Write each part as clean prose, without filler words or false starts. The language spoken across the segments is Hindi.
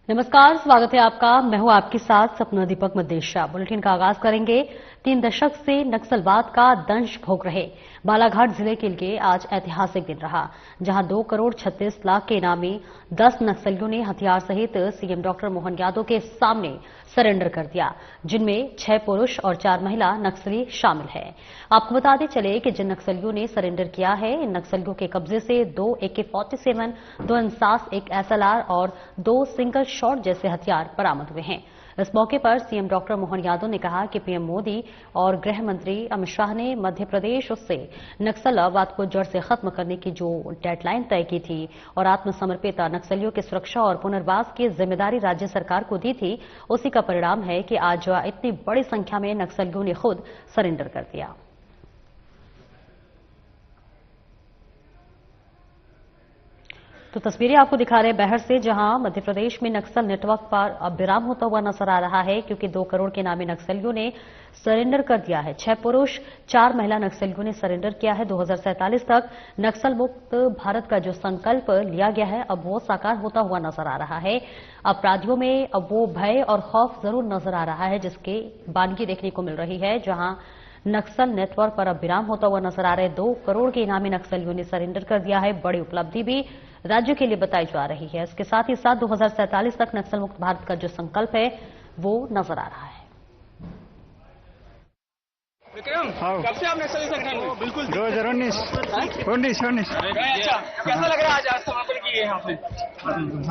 नमस्कार, स्वागत है आपका। मैं हूं आपके साथ सपना दीपक मदेशिया। बुलेटिन का आगाज करेंगे। 3 दशक से नक्सलवाद का दंश भोग रहे बालाघाट जिले के लिए आज ऐतिहासिक दिन रहा, जहां 2 करोड़ 36 लाख के इनामी 10 नक्सलियों ने हथियार सहित सीएम डॉक्टर मोहन यादव के सामने सरेंडर कर दिया, जिनमें 6 पुरुष और 4 महिला नक्सली शामिल हैं। आपको बताते चले कि जिन नक्सलियों ने सरेंडर किया है, इन नक्सलियों के कब्जे से 2 AK-47, 2 इंसास, 1 SLR और 2 सिंगल शॉट जैसे हथियार बरामद हुए हैं। इस मौके पर सीएम डॉक्टर मोहन यादव ने कहा कि पीएम मोदी और गृह मंत्री अमित शाह ने मध्य प्रदेश से नक्सलवाद को जड़ से खत्म करने की जो डेडलाइन तय की थी और आत्मसमर्पित नक्सलियों की सुरक्षा और पुनर्वास की जिम्मेदारी राज्य सरकार को दी थी, उसी का परिणाम है कि आज इतनी बड़ी संख्या में नक्सलियों ने खुद सरेंडर कर दिया। तो तस्वीरें आपको दिखा रहे हैं बहर से, जहां मध्य प्रदेश में नक्सल नेटवर्क पर अब विराम होता हुआ नजर आ रहा है, क्योंकि 2 करोड़ के नामी नक्सलियों ने सरेंडर कर दिया है। 6 पुरुष 4 महिला नक्सलियों ने सरेंडर किया है। 2047 तक नक्सल मुक्त भारत का जो संकल्प लिया गया है, अब वो साकार होता हुआ नजर आ रहा है। अपराधियों में अब वो भय और खौफ जरूर नजर आ रहा है, जिसकी बानगी देखने को मिल रही है। जहां नक्सल नेटवर्क पर अब विराम होता हुआ नजर आ रहे 2 करोड़ के इनामी नक्सलियों ने सरेंडर कर दिया है। बड़ी उपलब्धि भी राज्य के लिए बताई जा रही है। इसके साथ ही साथ 2047 तक नक्सल मुक्त भारत का जो संकल्प है वो नजर आ रहा है। विक्रम, कब से आप नक्सली संगठन में? बिल्कुल 2019 अच्छा, कैसा लग रहा है आज समापन की है आपने?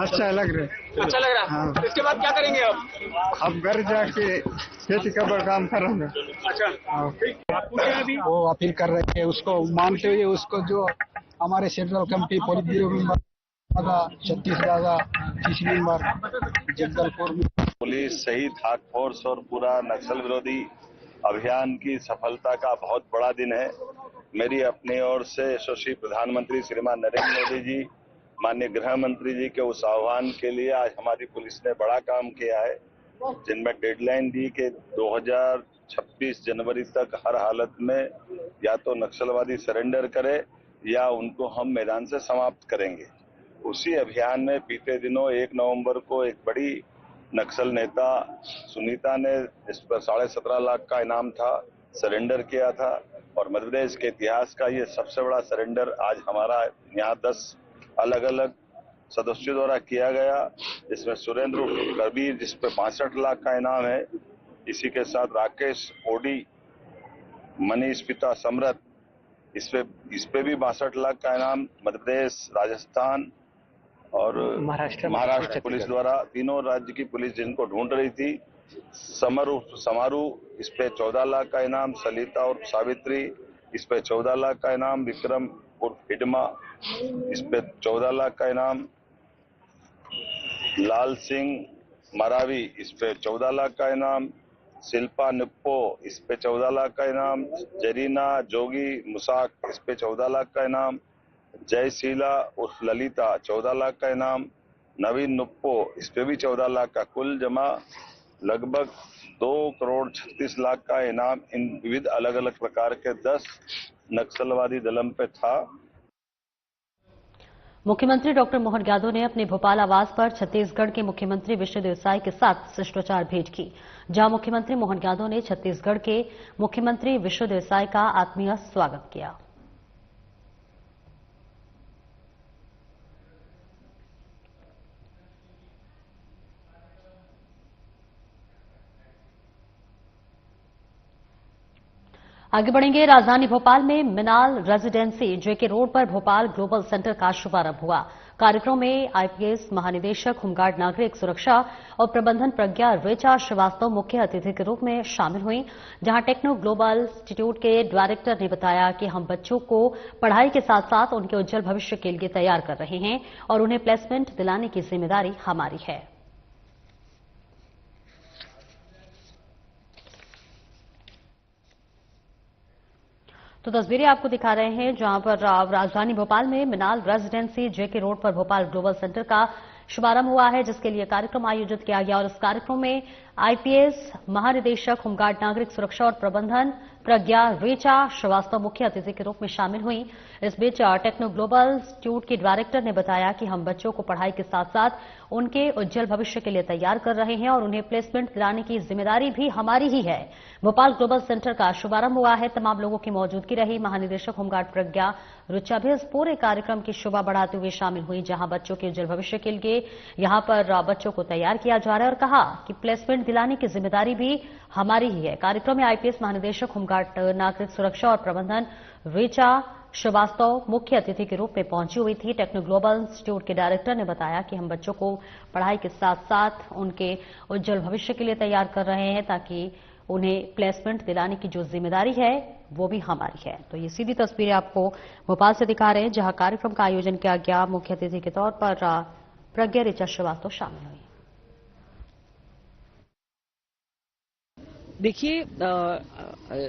अच्छा लग रहा है। अच्छा लग रहा है। हाँ। इसके बाद क्या करेंगे अब घर जाके खेती का काम करूंगा। अच्छा, आप पूछ रहे हैं अभी? वो अपील कर रहे हैं, उसको मानते हुए उसको जो हमारे central committee polit bureau member छत्तीस दादा चीफ मेंबर जगदलपुर पुलिस शहीद हाक फोर्स और पूरा नक्सल विरोधी अभियान की सफलता का बहुत बड़ा दिन है। मेरी अपनी ओर से यशस्वी प्रधानमंत्री श्रीमान नरेंद्र मोदी जी, माननीय गृह मंत्री जी के उस आह्वान के लिए आज हमारी पुलिस ने बड़ा काम किया है, जिनमें डेडलाइन दी कि 2026 जनवरी तक हर हालत में या तो नक्सलवादी सरेंडर करे या उनको हम मैदान से समाप्त करेंगे। उसी अभियान में बीते दिनों 1 नवंबर को एक बड़ी नक्सल नेता सुनीता ने, इस पर 17.5 लाख का इनाम था, सरेंडर किया था और मध्य प्रदेश के इतिहास का ये सबसे बड़ा सरेंडर आज हमारा यहाँ 10 अलग अलग सदस्यों द्वारा किया गया, जिसमें सुरेंद्र कबीर जिस पे 62 लाख का इनाम है, इसी के साथ राकेश ओडी, मनीष पिता समरथ, इस पे भी 62 लाख का इनाम मध्य प्रदेश, राजस्थान और महाराष्ट्र पुलिस द्वारा, तीनों राज्य की पुलिस जिनको ढूंढ रही थी। समारू इस पे 14 लाख का इनाम, सलिता और सावित्री इस पे 14 लाख का इनाम, विक्रम उर्फ हिडमा इस पे 14 लाख का इनाम, लाल सिंह मरावी इस पे 14 लाख का इनाम, शिल्पा निप्पो इस पे 14 लाख का इनाम, जरीना जोगी मुसाक इस पे 14 लाख का इनाम, जयशीला उर्फ ललिता 14 लाख का इनाम, नवीन नुप्पो इस पे भी 14 लाख का, कुल जमा लगभग 2 करोड़ 36 लाख का इनाम इन विविध अलग अलग प्रकार के 10 नक्सलवादी दलम पे था। मुख्यमंत्री डॉक्टर मोहन यादव ने अपने भोपाल आवास पर छत्तीसगढ़ के मुख्यमंत्री विष्णुदेव साय के साथ शिष्टाचार भेंट की, जहां मुख्यमंत्री मोहन यादव ने छत्तीसगढ़ के मुख्यमंत्री विष्णुदेव साय का आत्मीय स्वागत किया। आगे बढ़ेंगे। राजधानी भोपाल में मिनाल रेजिडेंसी जेके रोड पर भोपाल ग्लोबल सेंटर का शुभारंभ हुआ। कार्यक्रम में आईपीएस महानिदेशक होमगार्ड नागरिक सुरक्षा और प्रबंधन प्रज्ञा ऋचा श्रीवास्तव मुख्य अतिथि के रूप में शामिल हुई, जहां टेक्नो ग्लोबल इंस्टीट्यूट के डायरेक्टर ने बताया कि हम बच्चों को पढ़ाई के साथ साथ उनके उज्जवल भविष्य के लिए तैयार कर रहे हैं और उन्हें प्लेसमेंट दिलाने की जिम्मेदारी हमारी है। तो तस्वीरें आपको दिखा रहे हैं, जहां पर राजधानी भोपाल में मिनाल रेजिडेंसी जेके रोड पर भोपाल ग्लोबल सेंटर का शुभारंभ हुआ है, जिसके लिए कार्यक्रम आयोजित किया गया और इस कार्यक्रम में आईपीएस महानिदेशक होमगार्ड नागरिक सुरक्षा और प्रबंधन प्रज्ञा रेचा श्रीवास्तव मुख्य अतिथि के रूप में शामिल हुई। इस बीच टेक्नो ग्लोबल इंस्टीट्यूट के डायरेक्टर ने बताया कि हम बच्चों को पढ़ाई के साथ साथ उनके उज्जवल भविष्य के लिए तैयार कर रहे हैं और उन्हें प्लेसमेंट दिलाने की जिम्मेदारी भी हमारी ही है। भोपाल ग्लोबल सेंटर का शुभारंभ हुआ है। तमाम लोगों की मौजूदगी रही। महानिदेशक होमगार्ड प्रज्ञा रुचा भी इस पूरे कार्यक्रम की शोभा बढ़ाते हुए शामिल हुई, जहां बच्चों के उज्जवल भविष्य के लिए यहां पर बच्चों को तैयार किया जा रहा है और कहा कि प्लेसमेंट दिलाने की जिम्मेदारी भी हमारी ही है। कार्यक्रम में आईपीएस महानिदेशक होमगार्ड नागरिक सुरक्षा और प्रबंधन रेचा श्रीवास्तव मुख्य अतिथि के रूप में पहुंची हुई थी। टेक्नो ग्लोबल इंस्टीट्यूट के डायरेक्टर ने बताया कि हम बच्चों को पढ़ाई के साथ साथ उनके उज्जवल भविष्य के लिए तैयार कर रहे हैं ताकि उन्हें प्लेसमेंट दिलाने की जो जिम्मेदारी है वो भी हमारी है। तो ये सीधी तस्वीरें आपको भोपाल से दिखा रहे हैं, जहां कार्यक्रम का आयोजन किया गया। मुख्य अतिथि के तौर पर प्रज्ञा रेचा श्रीवास्तव शामिल हुई। देखिए,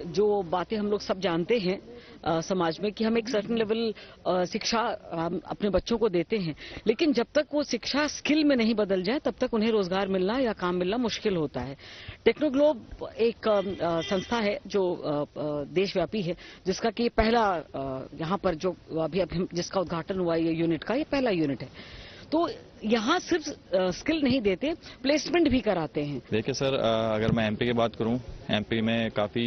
जो बातें हम लोग सब जानते हैं समाज में कि हम एक सर्टेन लेवल शिक्षा हम अपने बच्चों को देते हैं, लेकिन जब तक वो शिक्षा स्किल में नहीं बदल जाए तब तक उन्हें रोजगार मिलना या काम मिलना मुश्किल होता है। टेक्नोग्लोब एक संस्था है जो देशव्यापी है, जिसका कि पहला यहाँ पर जो अभी जिसका उद्घाटन हुआ ये यूनिट का, ये पहला यूनिट है। तो यहाँ सिर्फ स्किल नहीं देते, प्लेसमेंट भी कराते हैं। देखिए सर, अगर मैं एमपी की बात करूं, एमपी में काफ़ी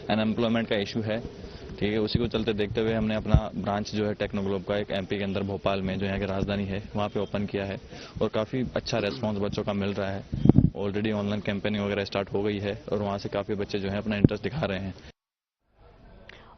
अनएम्प्लॉयमेंट का इशू है, ठीक है। उसी को चलते देखते हुए हमने अपना ब्रांच जो है टेक्नोग्लोब का एक एमपी के अंदर भोपाल में, जो यहाँ की राजधानी है, वहाँ पे ओपन किया है और काफ़ी अच्छा रेस्पॉन्स बच्चों का मिल रहा है। ऑलरेडी ऑनलाइन कैंपेनिंग वगैरह स्टार्ट हो गई है और वहाँ से काफ़ी बच्चे जो है अपना इंटरेस्ट दिखा रहे हैं।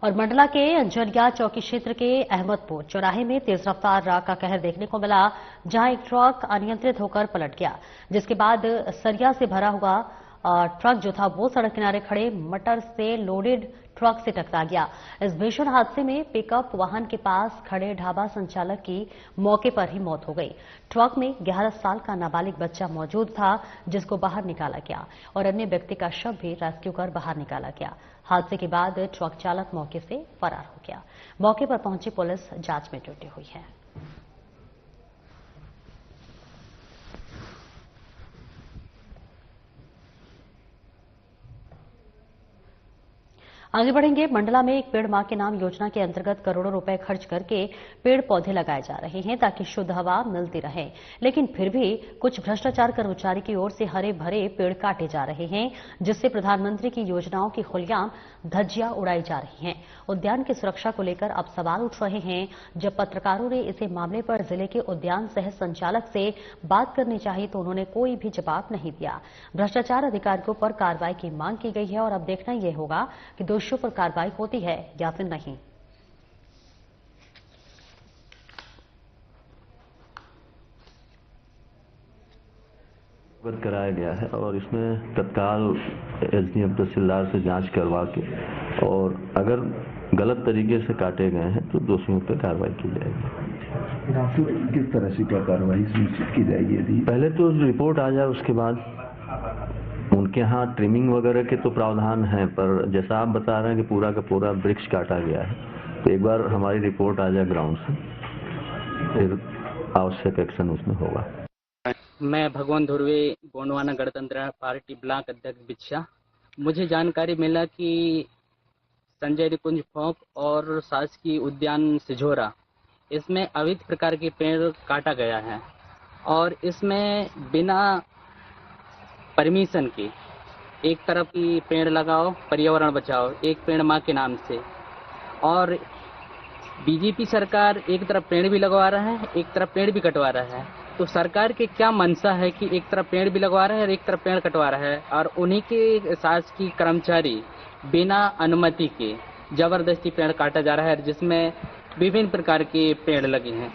और मंडला के अंजनिया चौकी क्षेत्र के अहमदपुर चौराहे में तेज रफ्तार का कहर देखने को मिला, जहां एक ट्रक अनियंत्रित होकर पलट गया, जिसके बाद सरिया से भरा हुआ ट्रक जो था वो सड़क किनारे खड़े मटर से लोडेड ट्रक से टकरा गया। इस भीषण हादसे में पिकअप वाहन के पास खड़े ढाबा संचालक की मौके पर ही मौत हो गई। ट्रक में 11 साल का नाबालिग बच्चा मौजूद था, जिसको बाहर निकाला गया और अन्य व्यक्ति का शव भी रेस्क्यू कर बाहर निकाला गया। हादसे के बाद ट्रक चालक मौके से फरार हो गया। मौके पर पहुंची पुलिस जांच में जुटी हुई है। आगे बढ़ेंगे। मंडला में एक पेड़ मां के नाम योजना के अंतर्गत करोड़ों रुपए खर्च करके पेड़ पौधे लगाए जा रहे हैं ताकि शुद्ध हवा मिलती रहे, लेकिन फिर भी कुछ भ्रष्टाचार कर्मचारी की ओर से हरे भरे पेड़ काटे जा रहे हैं, जिससे प्रधानमंत्री की योजनाओं की खुलेआम धज्जियां उड़ाई जा रही हैं। उद्यान की सुरक्षा को लेकर अब सवाल उठ रहे हैं। जब पत्रकारों ने इसे मामले पर जिले के उद्यान सह संचालक से बात करनी चाहिए तो उन्होंने कोई भी जवाब नहीं दिया। भ्रष्टाचार अधिकारियों पर कार्रवाई की मांग की गई है और अब देखना यह होगा कि दोषियों पर कार्रवाई होती है या फिर नहीं। कराया गया है और इसमें तत्काल एसडीएम तहसीलदार से जांच करवा के, और अगर गलत तरीके से काटे गए हैं तो दोषियों पर कार्रवाई की जाएगी। किस तरह से क्या कार्रवाई सुनिश्चित की जाएगी? यदि पहले तो रिपोर्ट आ जाए, उसके बाद उनके यहाँ ट्रिमिंग वगैरह के तो प्रावधान है, पर जैसा आप बता रहे हैं कि पूरा का पूरा वृक्ष काटा गया है, तो एक बार हमारी रिपोर्ट आ जाए ग्राउंड से, फिर आवश्यक एक्शन उसमें होगा। मैं भगवान धुर्वे, गोंडवाना गणतंत्र पार्टी ब्लॉक अध्यक्ष बिच्छा। मुझे जानकारी मिला कि संजय निकुंज फोक और शासकीय उद्यान सिझोरा, इसमें अवैध प्रकार के पेड़ काटा गया है और इसमें बिना परमिशन के एक तरफ की पेड़ लगाओ पर्यावरण बचाओ, एक पेड़ माँ के नाम से, और बीजेपी सरकार एक तरफ पेड़ भी लगवा रहा है, एक तरफ पेड़ भी कटवा रहा है। तो सरकार के क्या मंशा है कि एक तरफ पेड़ भी लगवा रहा है और एक तरफ पेड़ कटवा रहा है, और उन्हीं के शासकीय कर्मचारी बिना अनुमति के जबरदस्ती पेड़ काटा जा रहा है, जिसमें विभिन्न प्रकार के पेड़ लगे हैं।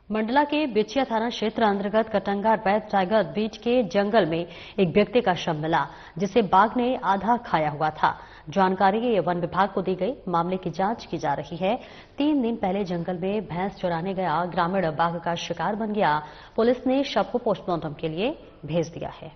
मंडला के बिछिया थाना क्षेत्र अंतर्गत कटंगा बैत टाइगर बीच के जंगल में एक व्यक्ति का शव मिला, जिसे बाघ ने आधा खाया हुआ था। जानकारी वन विभाग को दी गई। मामले की जांच की जा रही है। 3 दिन पहले जंगल में भैंस चुराने गया ग्रामीण बाघ का शिकार बन गया। पुलिस ने शव को पोस्टमार्टम के लिए भेज दिया है।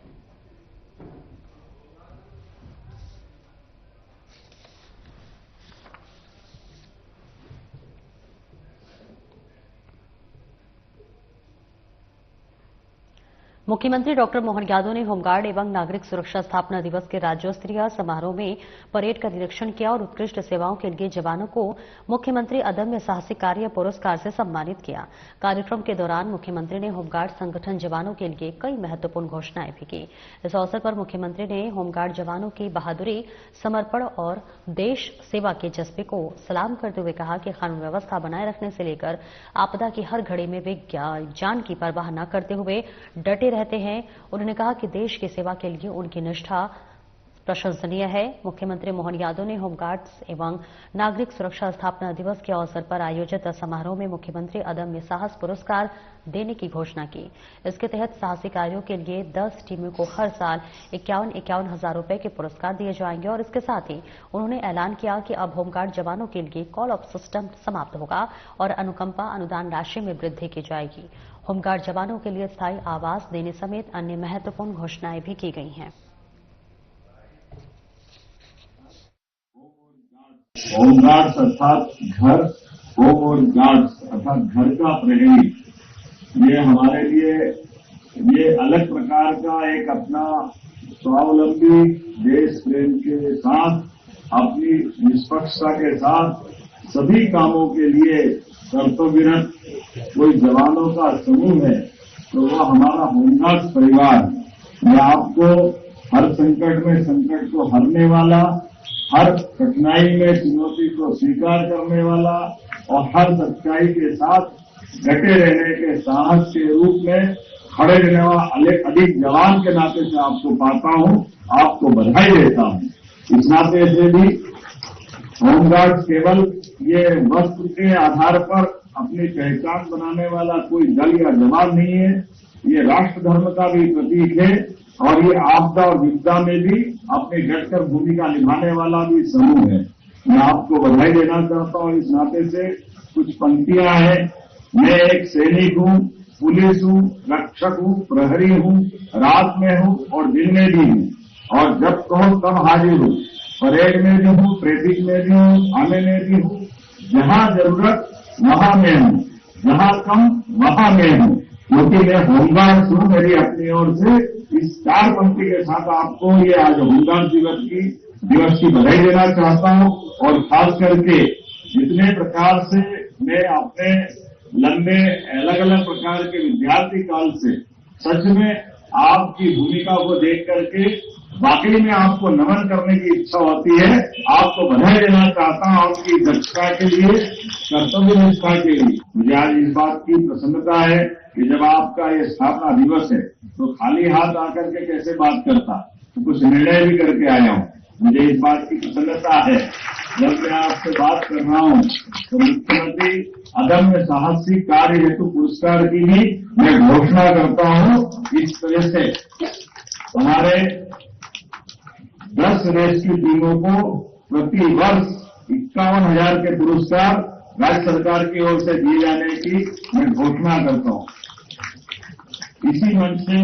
मुख्यमंत्री डॉक्टर मोहन यादव ने होमगार्ड एवं नागरिक सुरक्षा स्थापना दिवस के राज्य स्तरीय समारोह में परेड का निरीक्षण किया और उत्कृष्ट सेवाओं के लिए जवानों को मुख्यमंत्री अदम्य साहसिक कार्य पुरस्कार से सम्मानित किया। कार्यक्रम के दौरान मुख्यमंत्री ने होमगार्ड संगठन जवानों के लिए कई महत्वपूर्ण घोषणाएं भी की। इस अवसर पर मुख्यमंत्री ने होमगार्ड जवानों की बहादुरी, समर्पण और देश सेवा के जज्बे को सलाम करते हुए कहा कि कानून व्यवस्था बनाए रखने से लेकर आपदा की हर घड़ी में वे जान की परवाह न करते हुए डटे रहते हैं। उन्होंने कहा कि देश की सेवा के लिए उनकी निष्ठा प्रशंसनीय है। मुख्यमंत्री मोहन यादव ने होमगार्ड्स एवं नागरिक सुरक्षा स्थापना दिवस के अवसर पर आयोजित समारोह में मुख्यमंत्री अदम्य साहस पुरस्कार देने की घोषणा की। इसके तहत साहसिक कार्यों के लिए 10 टीमों को हर साल 51,51 हजार रुपए के पुरस्कार दिए जाएंगे और इसके साथ ही उन्होंने ऐलान किया कि अब होमगार्ड जवानों के लिए कॉल ऑफ सिस्टम समाप्त होगा और अनुकंपा अनुदान राशि में वृद्धि की जाएगी। होमगार्ड जवानों के लिए स्थायी आवास देने समेत अन्य महत्वपूर्ण घोषणाएं भी की गई हैं। होमगार्ड्स अर्थात घर, होम और गार्ड्स अर्थात घर का प्रहरी, ये हमारे लिए ये अलग प्रकार का एक अपना स्वावलंबी देश प्रेम के साथ अपनी निष्पक्षता के साथ सभी कामों के लिए कर्तव्यरत कोई जवानों का समूह है तो वह हमारा होमगार्ड्स परिवार है। यह आपको हर संकट में संकट को हरने वाला, हर कठिनाई में चुनौती को स्वीकार करने वाला और हर सच्चाई के साथ डटे रहने के साहस के रूप में खड़े रहने वाला अधिक जवान के नाते से आपको पाता हूं, आपको बधाई देता हूं। इस नाते से भी होमगार्ड केवल ये वस्त्र के आधार पर अपनी पहचान बनाने वाला कोई दल या जवान नहीं है, ये राष्ट्र धर्म का भी प्रतीक है और ये आपदा और विपदा में भी अपनी डटकर भूमिका निभाने वाला भी समूह है। मैं आपको बधाई देना चाहता हूं। इस नाते से कुछ पंक्तियां हैं। मैं एक सैनिक हूं, पुलिस हूं, रक्षक हूं, प्रहरी हूं, रात में हूं और दिन में भी हूं और जब कहो तब हाजिर हूं। परेड में भी हूं, ट्रैफिक में भी हूं, आने में भी हूं। जहां जरूरत वहां मैं हूं, जहां कम वहां मैं हूं, क्योंकि मैं होमगार्ड हूं। मेरी अपनी ओर से इस 4 पंक्ति के साथ आपको ये आज होमगार्ड दिवस की बधाई देना चाहता हूं और खास करके जितने प्रकार से मैं अपने लंबे अलग अलग प्रकार के विद्यार्थी काल से सच में आपकी भूमिका को देख करके वाकई में आपको नमन करने की इच्छा होती है। आपको बधाई देना चाहता हूं आपकी दक्षता के लिए, कर्तव्य निष्ठा के लिए। मुझे आज इस बात की प्रसन्नता है कि जब आपका ये स्थापना दिवस है तो खाली हाथ आकर के कैसे बात करता, तो कुछ निर्णय भी करके आया हूं। मुझे इस बात की प्रसन्नता है जब मैं आपसे बात कर रहा हूं तो मुख्यमंत्री अदम्य साहसिक कार्य हेतु पुरस्कार की भी मैं घोषणा करता हूं। इस तरह से हमारे 10 रेस्क्यू टीमों को प्रति वर्ष 51,000 के पुरस्कार राज्य सरकार की ओर से दिए जाने की मैं घोषणा करता हूं। इसी मंच से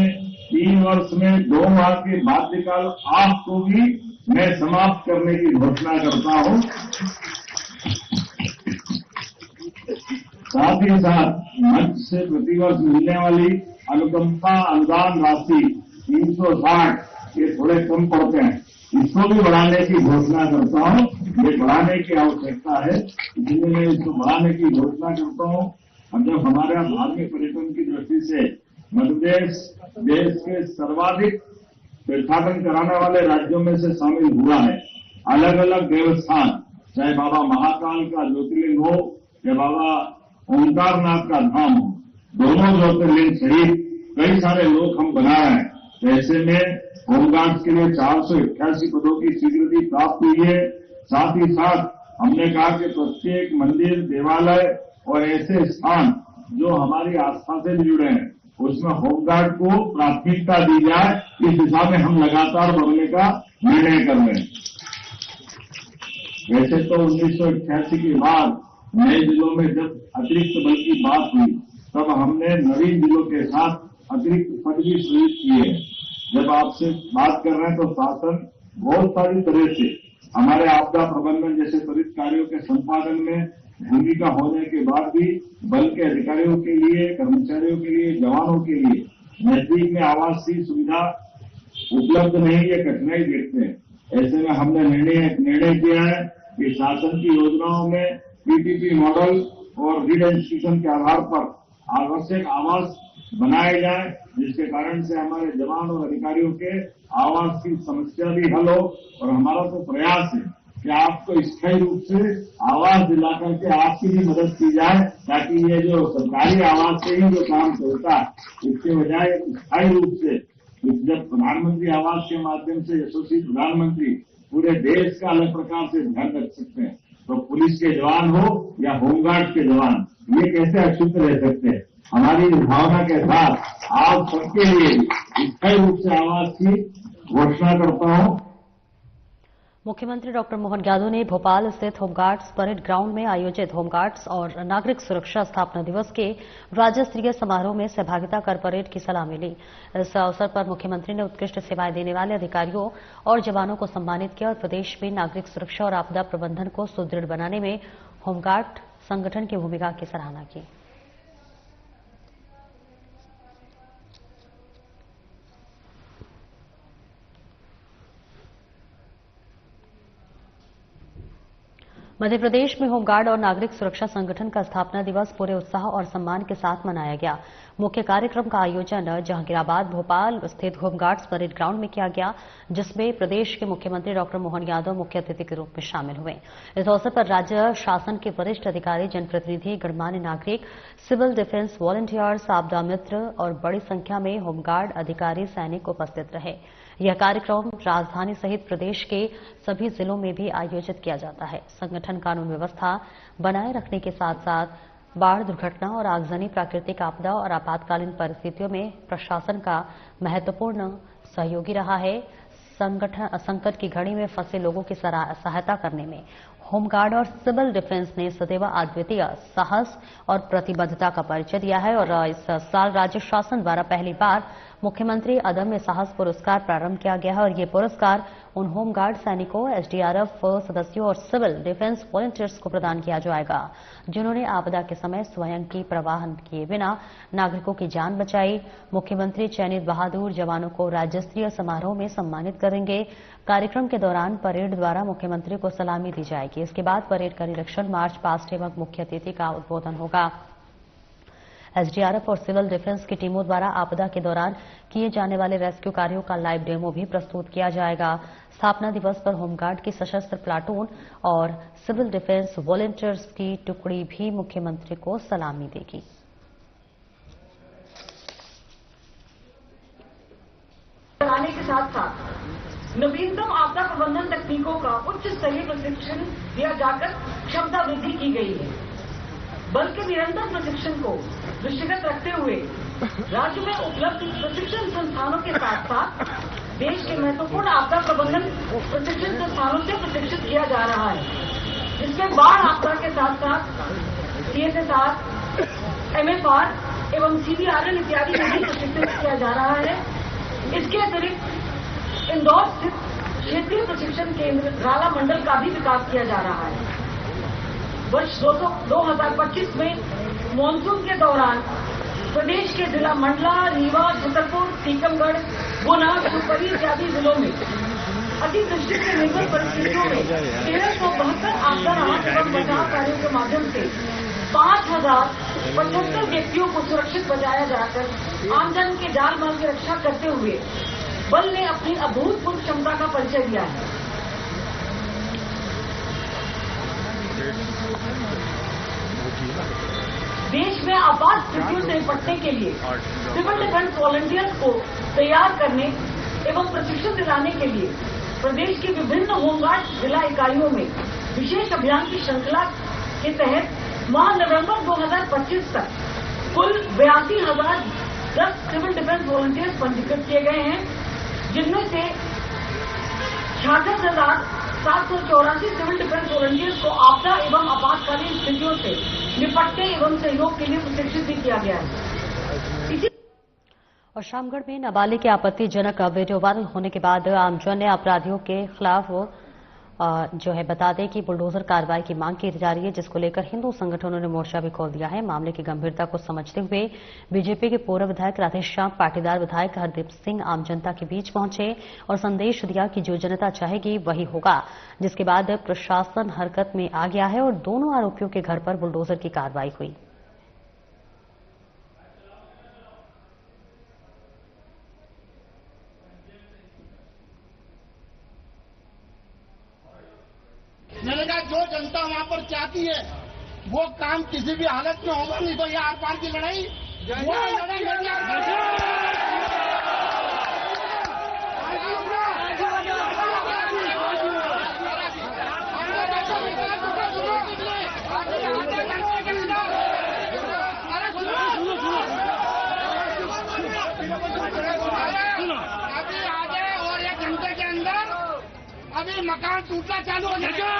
3 वर्ष में 2 माह के बाध्यकाल आपको भी मैं समाप्त करने की घोषणा करता हूं। साथ ही साथ मंच से प्रतिवर्ष मिलने वाली अनुकंपा अनुदान राशि 360 ये थोड़े कम पड़ते हैं, इसको भी बढ़ाने की घोषणा करता हूं। ये बढ़ाने की आवश्यकता है, इसलिए मैं इसको बढ़ाने की घोषणा करता हूं। और जब हमारे यहाँ धार्मिक पर्यटन की दृष्टि से मध्य प्रदेश देश के सर्वाधिक तीर्थाटन कराने वाले राज्यों में से शामिल हुआ है। अलग अलग देवस्थान, चाहे बाबा महाकाल का ज्योतिर्लिंग हो या बाबा ओंकारनाथ का धाम हो, दोनों ज्योतिर्लिंग सहित कई सारे लोग हम बना रहे हैं। तो ऐसे में होमगार्ड्स के लिए 488 पदों की स्वीकृति प्राप्त हुई है। साथ ही साथ हमने कहा कि प्रत्येक मंदिर, देवालय और ऐसे स्थान जो हमारी आस्था से जुड़े हैं उसमें होमगार्ड को प्राथमिकता दी जाए। इस दिशा में हम लगातार बढ़ने का निर्णय कर रहे हैं। वैसे तो 1988 के बाद नए जिलों में जब अतिरिक्त बल की बात हुई तब हमने नवीन जिलों के साथ अतिरिक्त पद भी सृजित किए। जब आपसे बात कर रहे हैं तो शासन बहुत सारी तरह से हमारे आपदा प्रबंधन जैसे त्वरित कार्यों के संपादन में भूमिका होने के बाद भी बल के अधिकारियों के लिए, कर्मचारियों के लिए, जवानों के लिए नजदीक में आवासीय सुविधा उपलब्ध नहीं, ये कठिनाई देखते हैं। ऐसे में हमने निर्णय किया है कि शासन की योजनाओं में पीपीपी मॉडल और रीडेंसिफिकेशन के आधार पर आवश्यक आवास बनाए जाए, जिसके कारण से हमारे जवान और अधिकारियों के आवास की समस्या भी हल हो। और हमारा तो प्रयास है कि आपको स्थायी रूप से आवास दिला करके आपकी भी मदद की जाए, ताकि ये जो सरकारी आवास से ही जो काम चलता है, इसके बजाय स्थायी रूप से जब प्रधानमंत्री आवास के माध्यम से यशस्वी प्रधानमंत्री पूरे देश का अलग प्रकार से ध्यान रख सकते हैं, तो पुलिस के जवान हो या होमगार्ड के जवान, ये कैसे अछूत रह सकते हैं। हमारी भावना के साथ आप सबके लिए स्थायी रूप से आवास की घोषणा करता हूं। मुख्यमंत्री डॉक्टर मोहन यादव ने भोपाल स्थित होमगार्ड्स परेड ग्राउंड में आयोजित होमगार्ड्स और नागरिक सुरक्षा स्थापना दिवस के राज्य स्तरीय समारोह में सहभागिता कर परेड की सलामी ली। इस अवसर पर मुख्यमंत्री ने उत्कृष्ट सेवाएं देने वाले अधिकारियों और जवानों को सम्मानित किया और प्रदेश में नागरिक सुरक्षा और आपदा प्रबंधन को सुदृढ़ बनाने में होमगार्ड संगठन की भूमिका की सराहना की। मध्य प्रदेश में होमगार्ड और नागरिक सुरक्षा संगठन का स्थापना दिवस पूरे उत्साह और सम्मान के साथ मनाया गया। मुख्य कार्यक्रम का आयोजन जहांगीराबाद भोपाल स्थित होमगार्ड्स परेड ग्राउंड में किया गया, जिसमें प्रदेश के मुख्यमंत्री डॉक्टर मोहन यादव मुख्य अतिथि के रूप में शामिल हुए। इस अवसर पर राज्य शासन के वरिष्ठ अधिकारी, जनप्रतिनिधि, गणमान्य नागरिक, सिविल डिफेंस वॉलंटियर्स, आपदा मित्र और बड़ी संख्या में होमगार्ड अधिकारी, सैनिक उपस्थित रहे। यह कार्यक्रम राजधानी सहित प्रदेश के सभी जिलों में भी आयोजित किया जाता है। संगठन कानून व्यवस्था बनाए रखने के साथ साथ बाढ़, दुर्घटना और आगजनी, प्राकृतिक आपदा और आपातकालीन परिस्थितियों में प्रशासन का महत्वपूर्ण सहयोगी रहा है। संकट की घड़ी में फंसे लोगों की सहायता करने में होमगार्ड और सिविल डिफेंस ने सदैव अद्वितीय साहस और प्रतिबद्धता का परिचय दिया है और इस साल राज्य शासन द्वारा पहली बार मुख्यमंत्री अदम्य साहस पुरस्कार प्रारंभ किया गया है और ये पुरस्कार उन होमगार्ड सैनिकों, एसडीआरएफ सदस्यों और सिविल डिफेंस वॉलंटियर्स को प्रदान किया जाएगा, जिन्होंने आपदा के समय स्वयं की परवाह किए बिना नागरिकों की जान बचाई। मुख्यमंत्री चयनित बहादुर जवानों को राज्य स्तरीय समारोह में सम्मानित करेंगे। कार्यक्रम के दौरान परेड द्वारा मुख्यमंत्री को सलामी दी जाएगी। इसके बाद परेड का निरीक्षण, मार्च पास्ट एवं मुख्य अतिथि का उद्बोधन होगा। एसडीआरएफ और सिविल डिफेंस की टीमों द्वारा आपदा के दौरान किए जाने वाले रेस्क्यू कार्यों का लाइव डेमो भी प्रस्तुत किया जाएगा। स्थापना दिवस पर होमगार्ड की सशस्त्र प्लाटून और सिविल डिफेंस वॉलंटियर्स की टुकड़ी भी मुख्यमंत्री को सलामी देगी। बनाने के साथ साथ नवीनतम आपदा प्रबंधन तकनीकों का उच्च स्तरीय प्रशिक्षण दिया जाकर क्षमता वृद्धि की गई है। बल के निरंतर प्रशिक्षण को दृष्टिगत रखते हुए राज्य में उपलब्ध प्रशिक्षण संस्थानों के साथ साथ देश के महत्वपूर्ण आपदा प्रबंधन प्रशिक्षण संस्थानों से प्रशिक्षित किया जा रहा है, जिसमें बाढ़ आपदा के साथ साथ CSSR, MFR एवं CBRN इत्यादि में भी प्रशिक्षित किया जा रहा है। इसके अतिरिक्त इंदौर स्थित क्षेत्रीय प्रशिक्षण केंद्र राला मंडल का भी विकास किया जा रहा है। वर्ष 2025 में मानसून के दौरान प्रदेश के जिला मंडला, रीवा, छतरपुर, टीकमगढ़, गुना, शिवपुरी इत्यादि जिलों में अतिवृष्टि से निर्भर परिस्थितियों में 1372 आपदा राहत एवं बचाव कार्यों के माध्यम से 5075 व्यक्तियों को सुरक्षित बचाया जाकर आमजन के जान माल की रक्षा करते हुए बल ने अपनी अभूतपूर्व क्षमता का परिचय दिया है। देश में आपात स्थितियों से निपटने के लिए सिविल डिफेंस वॉलंटियर्स को तैयार करने एवं प्रशिक्षण दिलाने के लिए प्रदेश की विभिन्न होमगार्ड जिला इकाइयों में विशेष अभियान की श्रृंखला के तहत माह नवंबर 2025 तक कुल 82,010 सिविल डिफेंस वॉलंटियर्स पंजीकृत किए गए हैं, जिनमें से 66,784 सिविल डिफेंस वॉलंटियर्स को आपदा एवं आपातकालीन स्थितियों से निपटने एवं सहयोग के लिए प्रशिक्षित भी किया गया है। और शामगढ़ में नाबालिग के आपत्तिजनक वीडियो वायरल होने के बाद आमजन ने अपराधियों के खिलाफ जो है बता दें कि बुलडोजर कार्रवाई की मांग की जा रही है, जिसको लेकर हिंदू संगठनों ने मोर्चा भी खोल दिया है। मामले की गंभीरता को समझते हुए बीजेपी के पूर्व विधायक राधेश्याम, पाटीदार विधायक हरदीप सिंह आम जनता के बीच पहुंचे और संदेश दिया कि जो जनता चाहेगी वही होगा। जिसके बाद प्रशासन हरकत में आ गया है और दोनों आरोपियों के घर पर बुलडोजर की कार्रवाई हुई। मैंने कहा जो जनता वहां पर चाहती है वो काम किसी भी हालत में होगा, नहीं तो ये आर पार की लड़ाई अभी आगे और 1 घंटे के अंदर अभी मकान टूटना चालू हो जाएगा।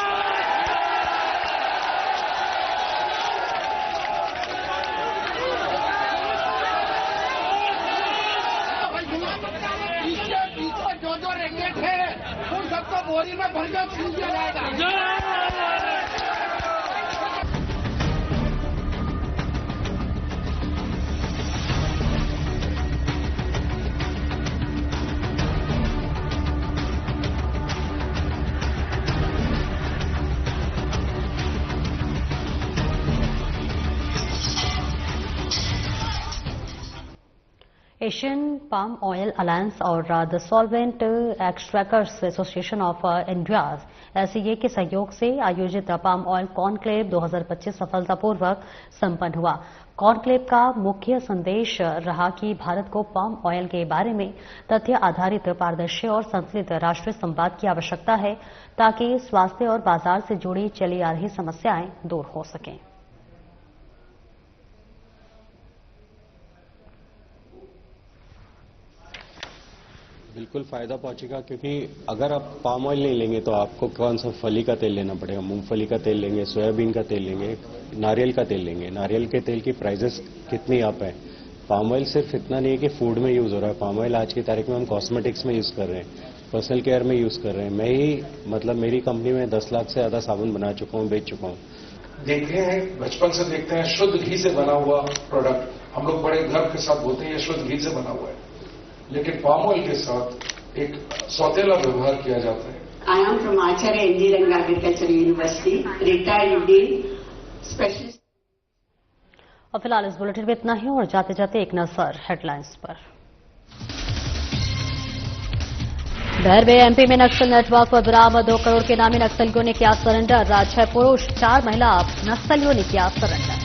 पीछे जो रेकेट है उन सबको बोरी में भर के छीन दिया जाएगा। एशियन पाम ऑयल अलायंस और the solvent extractors association of India SEA के सहयोग से आयोजित पाम ऑयल कॉन्क्लेव 2025 सफलतापूर्वक संपन्न हुआ। कॉन्क्लेव का मुख्य संदेश रहा कि भारत को पाम ऑयल के बारे में तथ्य आधारित, पारदर्शी और संतुलित राष्ट्रीय संवाद की आवश्यकता है ताकि स्वास्थ्य और बाजार से जुड़ी चली आ रही समस्याएं दूर हो सकें। बिल्कुल फायदा पहुंचेगा, क्योंकि अगर आप पाम ऑयल नहीं लेंगे तो आपको कौन सा फली का तेल लेना पड़ेगा। मूंगफली का तेल लेंगे, सोयाबीन का तेल लेंगे, नारियल का तेल लेंगे। नारियल के तेल की प्राइसेस कितनी अप है। पाम ऑयल सिर्फ इतना नहीं है कि फूड में यूज हो रहा है, पाम ऑयल आज की तारीख में हम कॉस्मेटिक्स में यूज कर रहे हैं, पर्सनल केयर में यूज कर रहे हैं। मैं ही मेरी कंपनी में 10 लाख से ज्यादा साबुन बना चुका हूँ, बेच चुका हूँ। देखते हैं, बचपन से देखते हैं शुद्ध घी से बना हुआ प्रोडक्ट, हम लोग बड़े गर्व के साथ बोलते हैं ये शुद्ध घी से बना हुआ है, लेकिन पाम ऑयल के साथ एक सौतेला व्यवहार किया जाता है। I am from Acharya engineering agriculture university, retired dean specialist. और फिलहाल इस बुलेटिन में इतना ही और जाते जाते एक नजर हेडलाइंस पर। बहर में एमपी में नक्सल नेटवर्क पर बरामद 2 करोड़ के नामी नक्सलियों ने किया सरेंडर। 6 पुरुष 4 महिला नक्सलियों ने किया सरेंडर।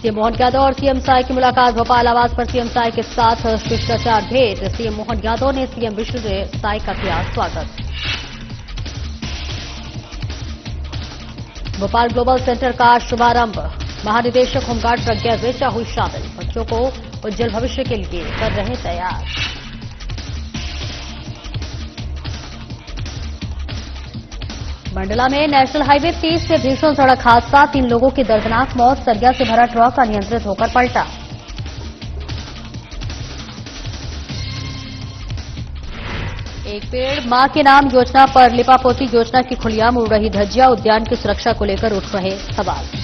सीएम मोहन यादव और सीएम साय की मुलाकात। भोपाल आवास पर सीएम साय के साथ शिष्टाचार भेंट। सीएम मोहन यादव ने सीएम विष्णु साय का किया स्वागत। भोपाल ग्लोबल सेंटर का शुभारंभ। महानिदेशक होमगार्ड प्रज्ञा रेचा हुई शामिल। बच्चों को उज्जवल भविष्य के लिए कर रहे तैयार। मंडला में नेशनल हाईवे 30 से भीषण सड़क हादसा। 3 लोगों की दर्दनाक मौत। सरिया से भरा ट्रक अनियंत्रित होकर पलटा। एक पेड़ मां के नाम योजना पर लिपापोती योजना की खुलियाम उड़ रही धज्जियां। उद्यान की सुरक्षा को लेकर उठ रहे सवाल।